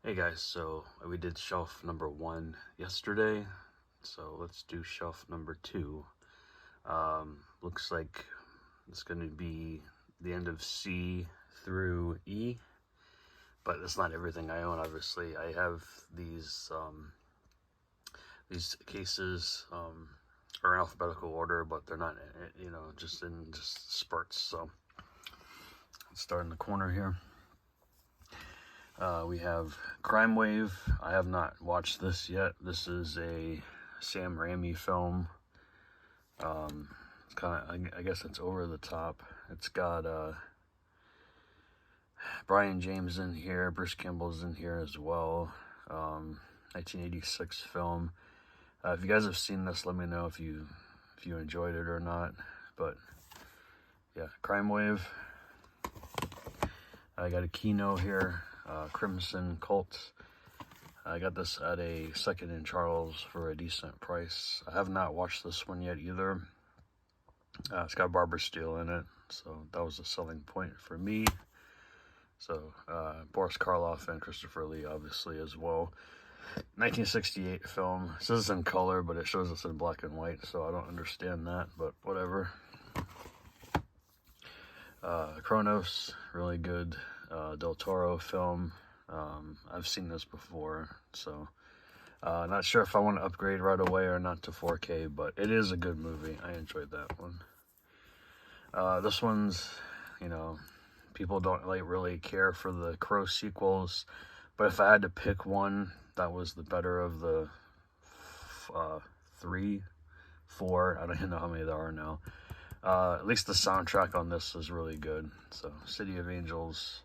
Hey guys, so we did shelf number 1 yesterday, so let's do shelf number 2. Looks like it's going to be the end of C through E, but it's not everything I own, obviously. I have these cases are in alphabetical order, but they're not, just in spurts, so let's start in the corner here. We have Crime Wave. I have not watched this yet. This is a Sam Raimi film. It's kind of, I guess it's over the top. It's got Brian James in here. Bruce Campbell's in here as well. 1986 film. If you guys have seen this, let me know if you enjoyed it or not. But yeah, Crime Wave. I got a Kino here. Crimson Cult. I got this at a Second in Charles for a decent price. I have not watched this one yet either. It's got Barbara Steele in it, so that was a selling point for me. So Boris Karloff and Christopher Lee obviously as well. 1968 film. It says it's in color, but it shows us in black and white, so I don't understand that, but whatever. Kronos, really good Del Toro film. I've seen this before, so not sure if I want to upgrade right away or not to 4K, but it is a good movie. I enjoyed that one. This one's, people don't really care for the Crow sequels, but if I had to pick one, that was the better of the 3, 4. I don't even know how many there are now. At least the soundtrack on this is really good. So, City of Angels,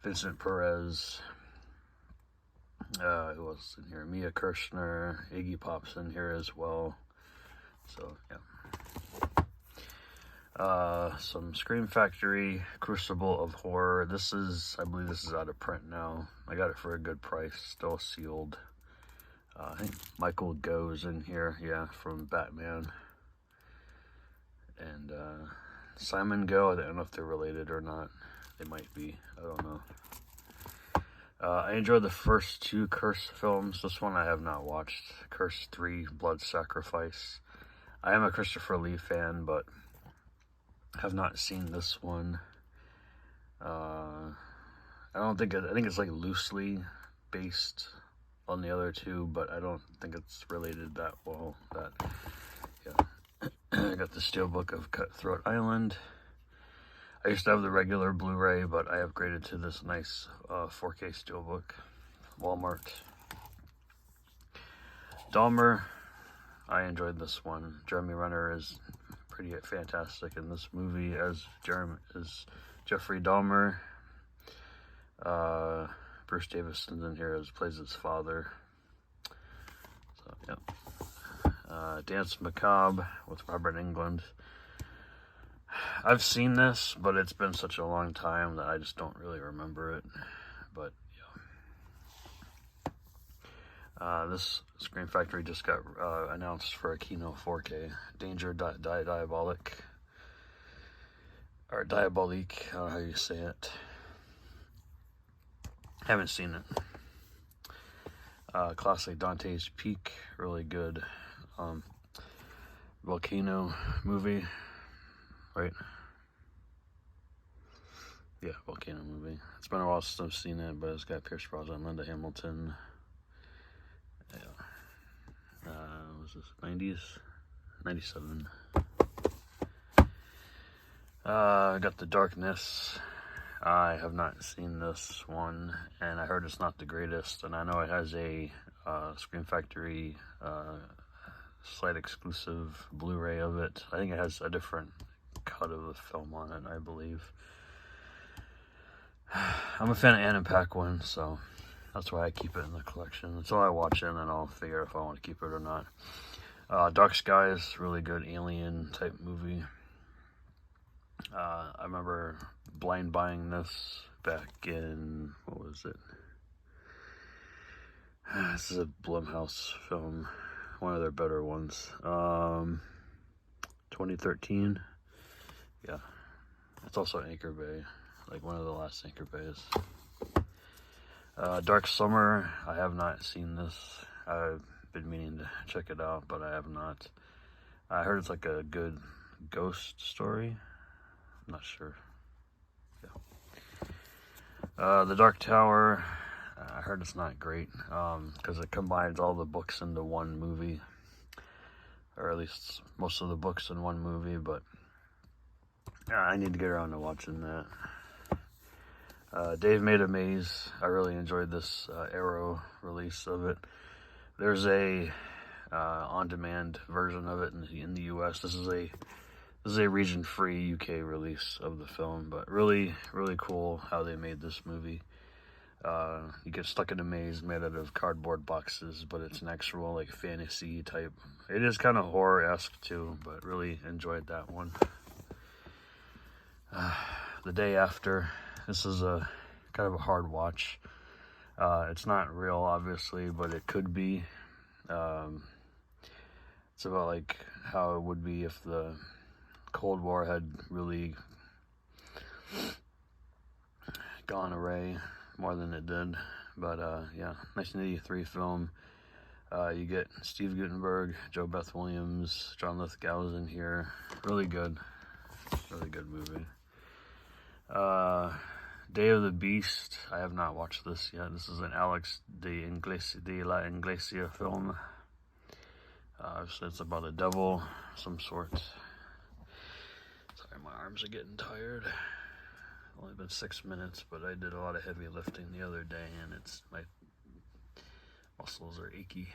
Vincent Perez, who else in here? Mia Kirshner, Iggy Pop's in here as well. So, yeah. Some Scream Factory, Crucible of Horror. I believe this is out of print now. I got it for a good price, still sealed. I think Michael Go's in here, yeah, from Batman. And Simon Go, I don't know if they're related or not. They might be, I don't know. I enjoyed the first 2 Curse films. This one I have not watched. Curse 3, Blood Sacrifice. I am a Christopher Lee fan, but have not seen this one. I think it's like loosely based on the other 2, but I don't think it's related that well. Yeah. I got the Steelbook of Cutthroat Island. I used to have the regular Blu-ray, but I upgraded to this nice 4K Steelbook. Walmart. Dahmer. I enjoyed this one. Jeremy Renner is pretty fantastic in this movie as Jeffrey Dahmer. Bruce Davison's in here plays his father. So, yeah. Dance Macabre with Robert Englund. I've seen this, but it's been such a long time that I just don't really remember it. But, yeah. This Scream Factory just got announced for a Kino 4K. Danger Diabolic. Or Diabolique, I don't know how you say it. Haven't seen it. Classic Dante's Peak, really good. Volcano movie, right? Yeah, Volcano movie. It's been a while since I've seen it, but it's got Pierce Brosnan, Linda Hamilton. Yeah. Was this 90s? 97. Got The Darkness. I have not seen this one, and I heard it's not the greatest, and I know it has a Scream Factory slight exclusive Blu-ray of it. I think it has a different cut of the film on it, I believe. I'm a fan of Anna Paquin, so that's why I keep it in the collection. Until I watch it, and then I'll figure out if I want to keep it or not. Dark Skies, really good alien type movie. I remember blind buying this back in, what was it? This is a Blumhouse film, one of their better ones. 2013. Yeah. It's also Anchor Bay, like one of the last Anchor Bays. Dark Summer, I have not seen this. I've been meaning to check it out, but I have not. I heard it's like a good ghost story. I'm not sure. Yeah. The Dark Tower, I heard it's not great because it combines all the books into one movie, or at least most of the books in one movie, but I need to get around to watching that. Dave Made a Maze. I really enjoyed this Arrow release of it. There's a on-demand version of it in the U.S. This is a region-free UK release of the film, but really, really cool how they made this movie. You get stuck in a maze made out of cardboard boxes, but it's an actual like fantasy type. It is kind of horror-esque too, but really enjoyed that one. The Day After. This is a kind of a hard watch. It's not real, obviously, but it could be. It's about like how it would be if the Cold War had really gone away more than it did. But yeah, 1983 film. You get Steve Guttenberg, Joe Beth Williams, John Lithgow's in here. Really good movie. Day of the Beast. I have not watched this yet. This is an Alex de la Iglesia film. So it's about a devil of some sort. Sorry, my arms are getting tired. Only been 6 minutes, but I did a lot of heavy lifting the other day, and my muscles are achy.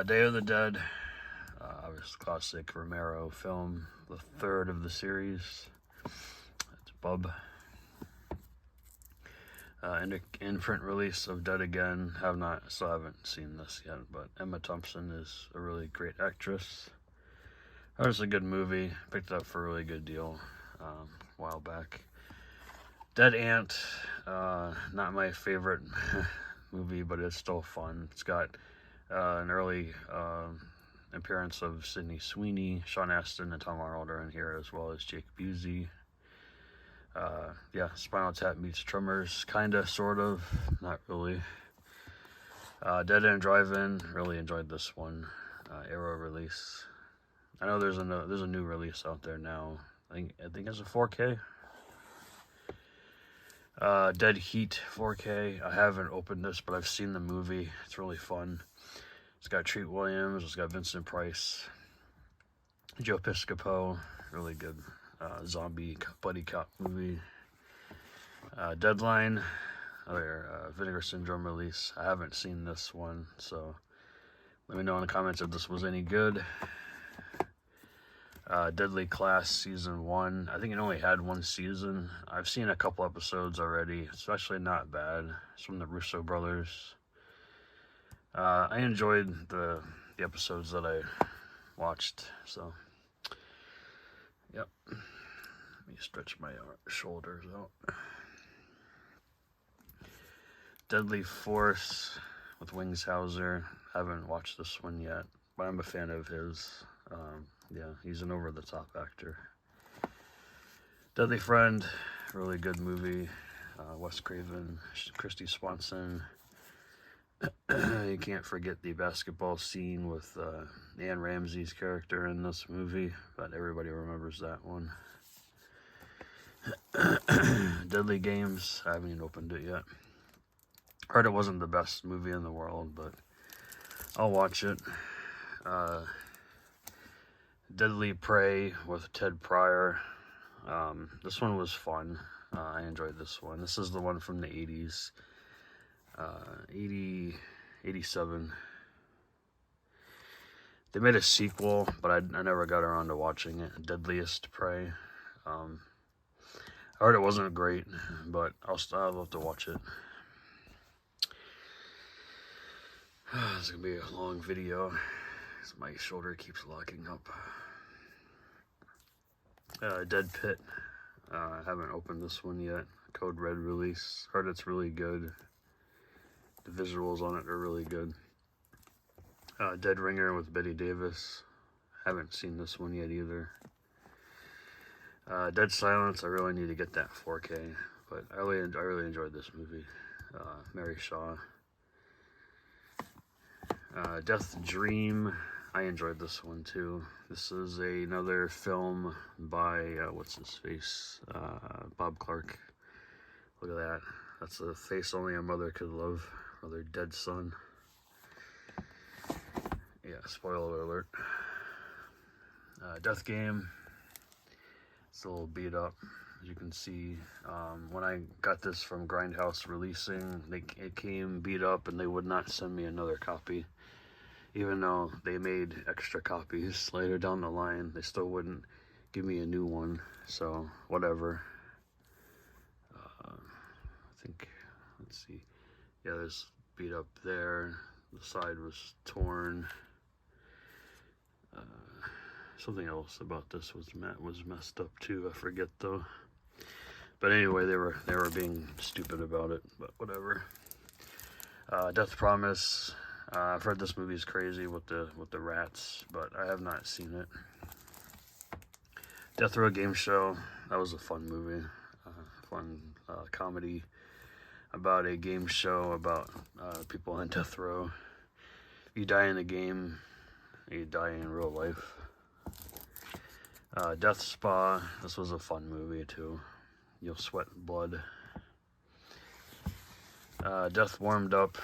Day of the Dead. Obviously classic Romero film, the third of the series. It's Bub. In-print release of Dead Again. Still haven't seen this yet, but Emma Thompson is a really great actress. That was a good movie. Picked it up for a really good deal a while back. Dead Ant. Not my favorite movie, but it's still fun. It's got an early appearance of Sydney Sweeney, Sean Astin, and Tom Arnold are in here, as well as Jake Busey. Yeah, Spinal Tap meets Tremors, kinda, sort of, not really. Dead End Drive-In, really enjoyed this one. Arrow release. I know there's a new release out there now. I think it's a 4K. Dead Heat 4K. I haven't opened this, but I've seen the movie. It's really fun. It's got Treat Williams. It's got Vincent Price, Joe Piscopo. Really good zombie buddy cop movie. Deadline, another Vinegar Syndrome release. I haven't seen this one, so let me know in the comments if this was any good. Deadly Class Season 1. I think it only had one season. I've seen a couple episodes already. It's actually not bad. It's from the Russo brothers. I enjoyed the episodes that I watched, so yep. Let me stretch my shoulders out. Deadly Force with Wings Hauser. Haven't watched this one yet, but I'm a fan of his. Yeah, he's an over-the-top actor. Deadly Friend, really good movie. Wes Craven, Christy Swanson. You can't forget the basketball scene with Anne Ramsey's character in this movie, but everybody remembers that one. Deadly Games, I haven't even opened it yet. Heard it wasn't the best movie in the world, but I'll watch it. Deadly Prey with Ted Pryor. This one was fun. I enjoyed this one. This is the one from the 80s. 87. They made a sequel, but I never got around to watching it. Deadliest Prey. I heard it wasn't great, but I'll have to watch it. It's gonna be a long video. My shoulder keeps locking up. Dead Pit. I haven't opened this one yet. Code Red release. Heard it's really good. The visuals on it are really good. Dead Ringer with Betty Davis. Haven't seen this one yet either. Dead Silence. I really need to get that 4K, But I really enjoyed this movie. Mary Shaw. Death Dream. I enjoyed this one too. This is another film by, what's his face? Bob Clark. Look at that. That's a face only a mother could love, or their dead son. Yeah, spoiler alert. Death Game. It's a little beat up, as you can see. When I got this from Grindhouse Releasing, it came beat up and they would not send me another copy. Even though they made extra copies later down the line, they still wouldn't give me a new one. So, whatever. I think, let's see. Yeah, there's beat up there. The side was torn. Something else about this was messed up too. I forget though. But anyway, they were being stupid about it. But whatever. Death Promise. I've heard this movie is crazy with the rats, but I have not seen it. Death Row Game Show. That was a fun movie. Fun comedy about a game show about people on death row. You die in the game, you die in real life. Death Spa. This was a fun movie too. You'll sweat blood. Death Warmed Up.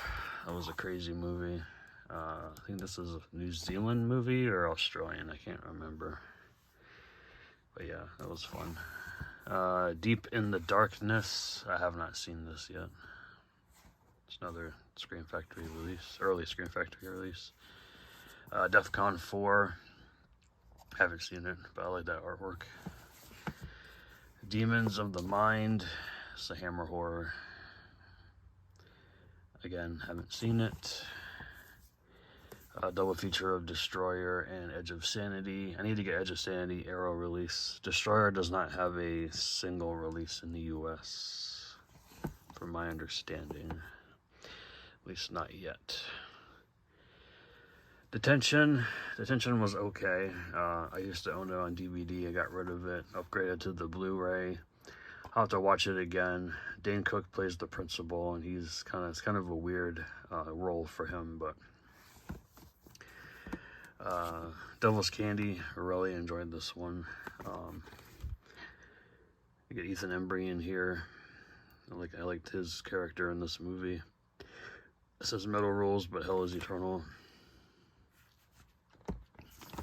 That was a crazy movie. I think this is a New Zealand movie or Australian. I can't remember. But yeah, that was fun. Deep in the Darkness. I have not seen this yet. It's another Scream Factory release. Early Scream Factory release. DEFCON 4. Haven't seen it, but I like that artwork. Demons of the Mind. It's a Hammer horror. Again, haven't seen it. Double feature of Destroyer and Edge of Sanity. I need to get Edge of Sanity Arrow release. Destroyer does not have a single release in the US, from my understanding. At least not yet. Detention was okay. I used to own it on DVD. I got rid of it, upgraded to the Blu-ray. I'll have to watch it again. Dane Cook plays the principal, and it's kind of a weird role for him, but Devil's Candy, I really enjoyed this one. You get Ethan Embry in here. I liked his character in this movie. It says metal rules, but hell is eternal.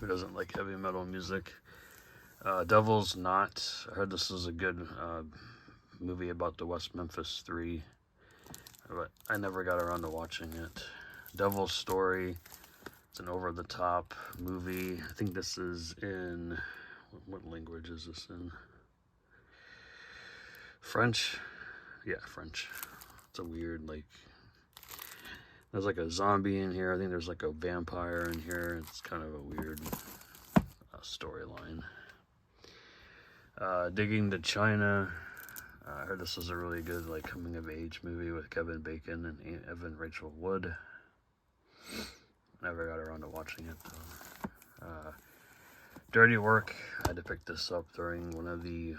Who doesn't like heavy metal music? Devil's Knot. I heard this is a good movie about the West Memphis 3, but I never got around to watching it. Devil's Story. It's an over-the-top movie. I think this is in... What language is this in? French? Yeah, French. It's a weird, there's like a zombie in here. I think there's like a vampire in here. It's kind of a weird storyline. Digging to China. I heard this was a really good coming-of-age movie with Kevin Bacon and Evan Rachel Wood. Never got around to watching it though. Dirty Work. I had to pick this up during one of the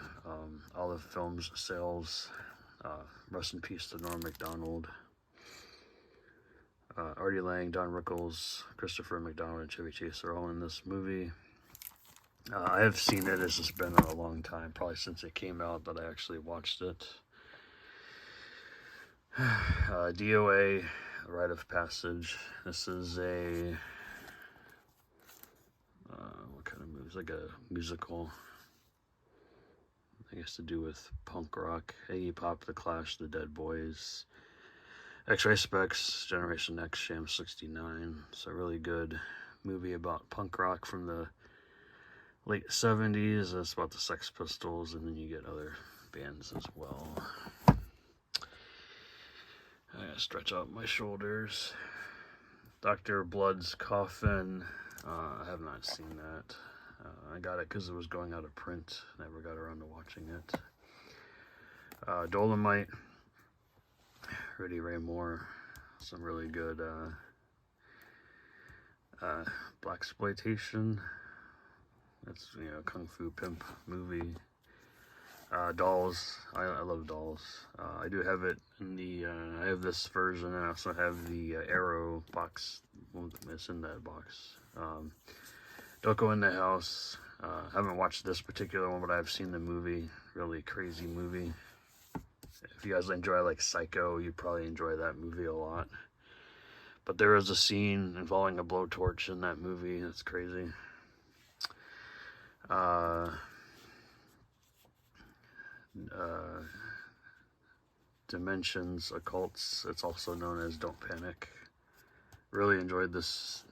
Olive Films sales. Rest in peace to Norm Macdonald. Artie Lang, Don Rickles, Christopher McDonald, and Chevy Chase are all in this movie. I have seen it. It's just been a long time, probably since it came out, that I actually watched it. DOA, Rite of Passage. This is a what kind of movie? It's like a musical. I guess to do with punk rock. Iggy Pop, The Clash, The Dead Boys, X-Ray Specs, Generation X, Sham 69. It's a really good movie about punk rock from the late 70s. It's about the Sex Pistols, and then you get other bands as well. I gotta stretch out my shoulders. Dr. Blood's Coffin. I have not seen that. I got it because it was going out of print. Never got around to watching it. Dolomite. Rudy Ray Moore. Some really good blaxploitation. That's, Kung Fu Pimp movie. Dolls. I love Dolls. I do have it in the, I have this version, and I also have the Arrow box. It's in that box. Don't Go in the House. Haven't watched this particular one, but I've seen the movie. Really crazy movie. If you guys enjoy like Psycho, you'd probably enjoy that movie a lot. But there is a scene involving a blowtorch in that movie. That's crazy. Dimensions, Occults. It's also known as Don't Panic. Really enjoyed this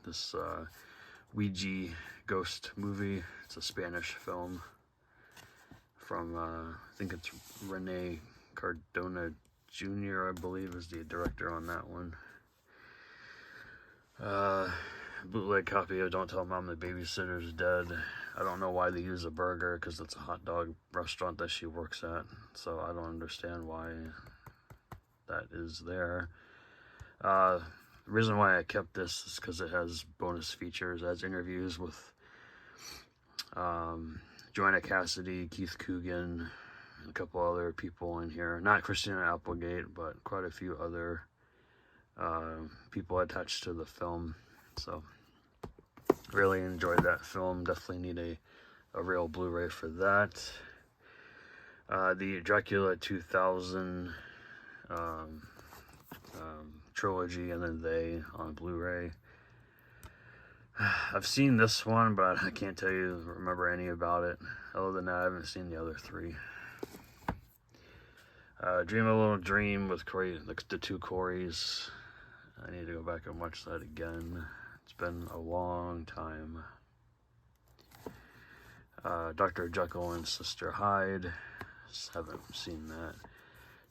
Ouija ghost movie. It's a Spanish film from I think it's Rene Cardona Jr. I believe is the director on that one. Bootleg copy of Don't Tell Mom the Babysitter's Dead. I don't know why they use a burger, because it's a hot dog restaurant that she works at, so I don't understand why that is there. The reason why I kept this is because it has bonus features. It has interviews with Joanna Cassidy, Keith Coogan, and a couple other people in here. Not Christina Applegate, but quite a few other people attached to the film. So really enjoyed that film. Definitely need a real Blu-ray for that. The Dracula 2000 trilogy, and then They on Blu-ray. I've seen this one, but I can't remember any about it. Other than that, I haven't seen the other three. Dream a Little Dream with Corey, the two Coreys. I need to go back and watch that again. It's been a long time. Dr. Jekyll and Sister Hyde. Just haven't seen that.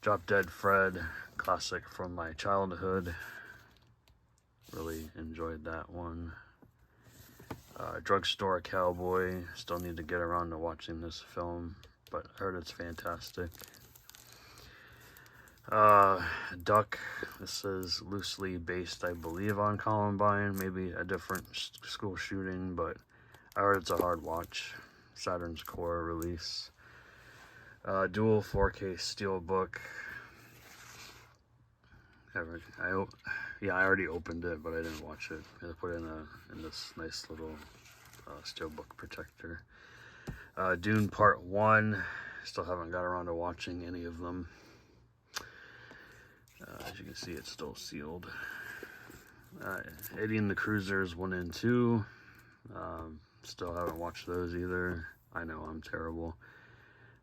Drop Dead Fred, classic from my childhood. Really enjoyed that one. Drugstore Cowboy. Still need to get around to watching this film, but I heard it's fantastic. Duck. This is loosely based, I believe, on Columbine. Maybe a different school shooting, but I heard it's a hard watch. Saturn's Core release. Dual 4K Steelbook. I already opened it, but I didn't watch it. I put it in this nice little Steelbook protector. Dune Part 1. Still haven't got around to watching any of them. As you can see, it's still sealed. Eddie and the Cruisers 1 and 2. Still haven't watched those either. I know I'm terrible.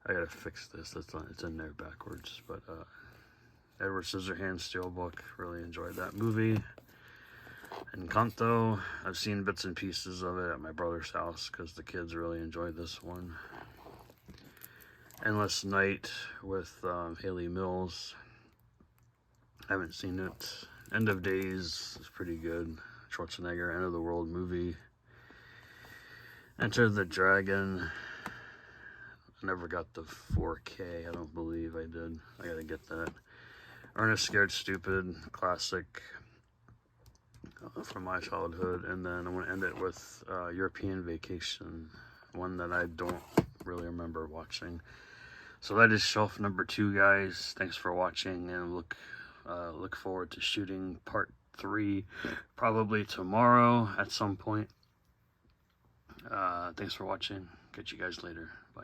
I gotta fix this. It's in there backwards. But Edward Scissorhands Steelbook. Really enjoyed that movie. Encanto. I've seen bits and pieces of it at my brother's house because the kids really enjoyed this one. Endless Night with Haley Mills. Haven't seen it. End of Days is pretty good. Schwarzenegger, End of the World movie. Enter the Dragon. I never got the 4K. I don't believe I did. I gotta get that. Ernest Scared Stupid, classic from my childhood. And then I'm gonna end it with European Vacation, one that I don't really remember watching. So that is shelf number 2, guys. Thanks for watching, and look forward to shooting part 3 probably tomorrow at some point. Thanks for watching. Catch you guys later. Bye.